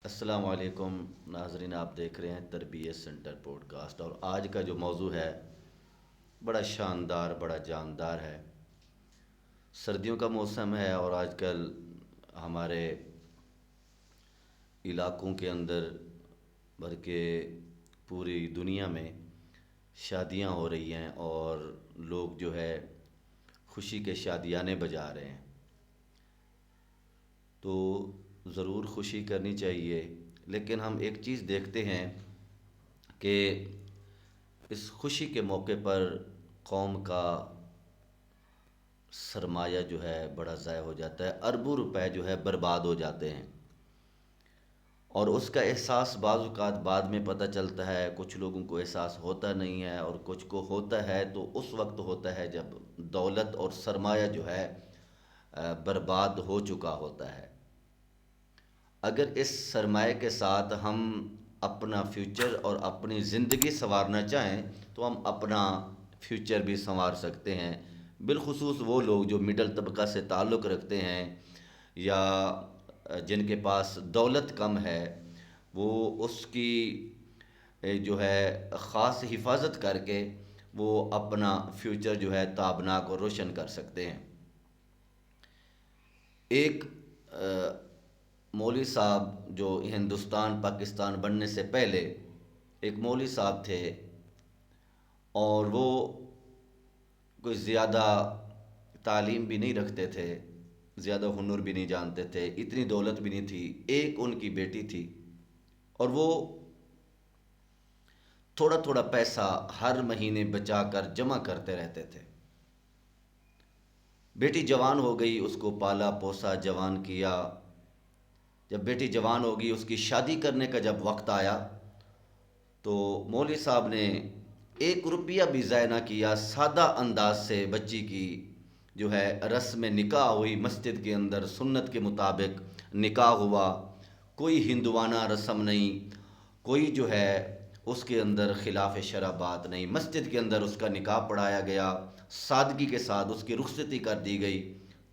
السلام علیکم ناظرین، آپ دیکھ رہے ہیں تربیت سینٹر پوڈ کاسٹ، اور آج کا جو موضوع ہے بڑا شاندار، بڑا جاندار ہے۔ سردیوں کا موسم ہے اور آج کل ہمارے علاقوں کے اندر بلکہ پوری دنیا میں شادیاں ہو رہی ہیں اور لوگ جو ہے خوشی کے شادیانے بجا رہے ہیں۔ تو ضرور خوشی کرنی چاہیے، لیکن ہم ایک چیز دیکھتے ہیں کہ اس خوشی کے موقع پر قوم کا سرمایہ جو ہے بڑا ضائع ہو جاتا ہے، اربوں روپے جو ہے برباد ہو جاتے ہیں، اور اس کا احساس بعض اوقات بعد میں پتہ چلتا ہے۔ کچھ لوگوں کو احساس ہوتا نہیں ہے، اور کچھ کو ہوتا ہے تو اس وقت ہوتا ہے جب دولت اور سرمایہ جو ہے برباد ہو چکا ہوتا ہے۔ اگر اس سرمایہ کے ساتھ ہم اپنا فیوچر اور اپنی زندگی سنوارنا چاہیں تو ہم اپنا فیوچر بھی سنوار سکتے ہیں، بالخصوص وہ لوگ جو مڈل طبقہ سے تعلق رکھتے ہیں یا جن کے پاس دولت کم ہے، وہ اس کی جو ہے خاص حفاظت کر کے وہ اپنا فیوچر جو ہے تابناک اور روشن کر سکتے ہیں۔ ایک مولوی صاحب جو ہندوستان پاکستان بننے سے پہلے ایک مولوی صاحب تھے، اور وہ کوئی زیادہ تعلیم بھی نہیں رکھتے تھے، زیادہ ہنر بھی نہیں جانتے تھے، اتنی دولت بھی نہیں تھی۔ ایک ان کی بیٹی تھی، اور وہ تھوڑا تھوڑا پیسہ ہر مہینے بچا کر جمع کرتے رہتے تھے۔ بیٹی جوان ہو گئی، اس کو پالا پوسا جوان کیا۔ جب بیٹی جوان ہوگی، اس کی شادی کرنے کا جب وقت آیا تو مولوی صاحب نے 1 روپیہ بھی ضائع نہ کیا، سادہ انداز سے بچی کی جو ہے رسم نکاح ہوئی، مسجد کے اندر سنت کے مطابق نکاح ہوا۔ کوئی ہندوانہ رسم نہیں، کوئی جو ہے اس کے اندر خلاف شرع بات نہیں، مسجد کے اندر اس کا نکاح پڑھایا گیا، سادگی کے ساتھ اس کی رخصتی کر دی گئی۔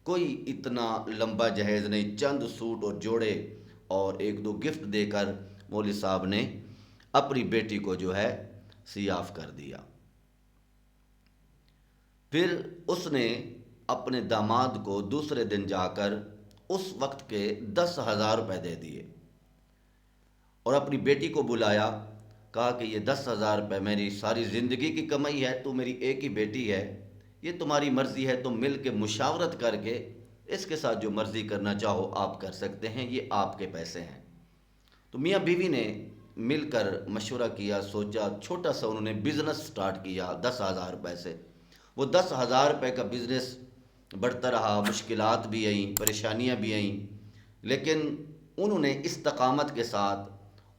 کوئی اتنا لمبا جہیز نہیں، چند سوٹ اور جوڑے اور 1-2 گفٹ دے کر مولوی صاحب نے اپنی بیٹی کو جو ہے سیاف کر دیا۔ پھر اس نے اپنے داماد کو دوسرے دن جا کر اس وقت کے 10,000 روپے دے دیے، اور اپنی بیٹی کو بلایا، کہا کہ یہ 10,000 روپے میری ساری زندگی کی کمائی ہے، تو میری ایک ہی بیٹی ہے، یہ تمہاری مرضی ہے، تم مل کے مشاورت کر کے اس کے ساتھ جو مرضی کرنا چاہو آپ کر سکتے ہیں، یہ آپ کے پیسے ہیں۔ تو میاں بیوی نے مل کر مشورہ کیا، سوچا، چھوٹا سا انہوں نے بزنس سٹارٹ کیا 10,000 روپے سے۔ وہ 10,000 روپے کا بزنس بڑھتا رہا، مشکلات بھی آئیں، پریشانیاں بھی آئیں، لیکن انہوں نے استقامت کے ساتھ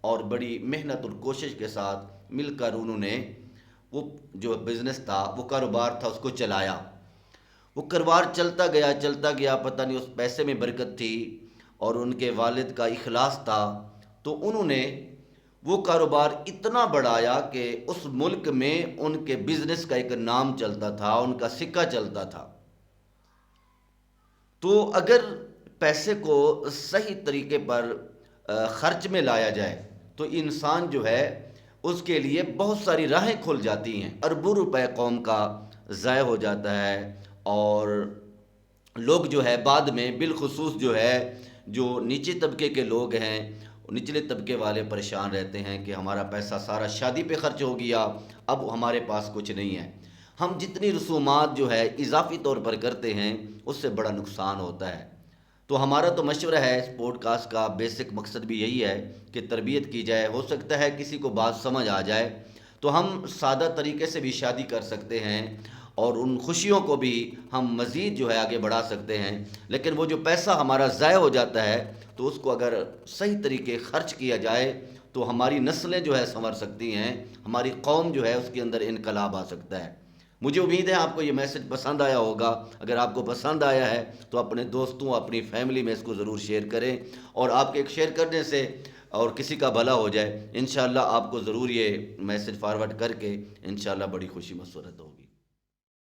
اور بڑی محنت اور کوشش کے ساتھ مل کر انہوں نے وہ جو بزنس تھا، وہ کاروبار تھا، اس کو چلایا۔ وہ کاروبار چلتا گیا، پتہ نہیں اس پیسے میں برکت تھی اور ان کے والد کا اخلاص تھا، تو انہوں نے وہ کاروبار اتنا بڑھایا کہ اس ملک میں ان کے بزنس کا ایک نام چلتا تھا، ان کا سکہ چلتا تھا۔ تو اگر پیسے کو صحیح طریقے پر خرچ میں لایا جائے تو انسان جو ہے اس کے لیے بہت ساری راہیں کھل جاتی ہیں۔ اربوں روپے قوم کا ضائع ہو جاتا ہے، اور لوگ جو ہے بعد میں بالخصوص جو ہے جو نیچے طبقے کے لوگ ہیں، نچلے طبقے والے پریشان رہتے ہیں کہ ہمارا پیسہ سارا شادی پہ خرچ ہو گیا، اب ہمارے پاس کچھ نہیں ہے۔ ہم جتنی رسومات جو ہے اضافی طور پر کرتے ہیں، اس سے بڑا نقصان ہوتا ہے۔ تو ہمارا تو مشورہ ہے، اس پوڈ کاسٹ کا بیسک مقصد بھی یہی ہے کہ تربیت کی جائے۔ ہو سکتا ہے کسی کو بات سمجھ آ جائے تو ہم سادہ طریقے سے بھی شادی کر سکتے ہیں، اور ان خوشیوں کو بھی ہم مزید جو ہے آگے بڑھا سکتے ہیں۔ لیکن وہ جو پیسہ ہمارا ضائع ہو جاتا ہے، تو اس کو اگر صحیح طریقے خرچ کیا جائے تو ہماری نسلیں جو ہے سنور سکتی ہیں، ہماری قوم جو ہے اس کے اندر انقلاب آ سکتا ہے۔ مجھے امید ہے آپ کو یہ میسج پسند آیا ہوگا۔ اگر آپ کو پسند آیا ہے تو اپنے دوستوں، اپنی فیملی میں اس کو ضرور شیئر کریں، اور آپ کے ایک شیئر کرنے سے اور کسی کا بھلا ہو جائے، انشاءاللہ آپ کو ضرور یہ میسج فارورڈ کر کے انشاءاللہ بڑی خوشی مسرت ہوگی۔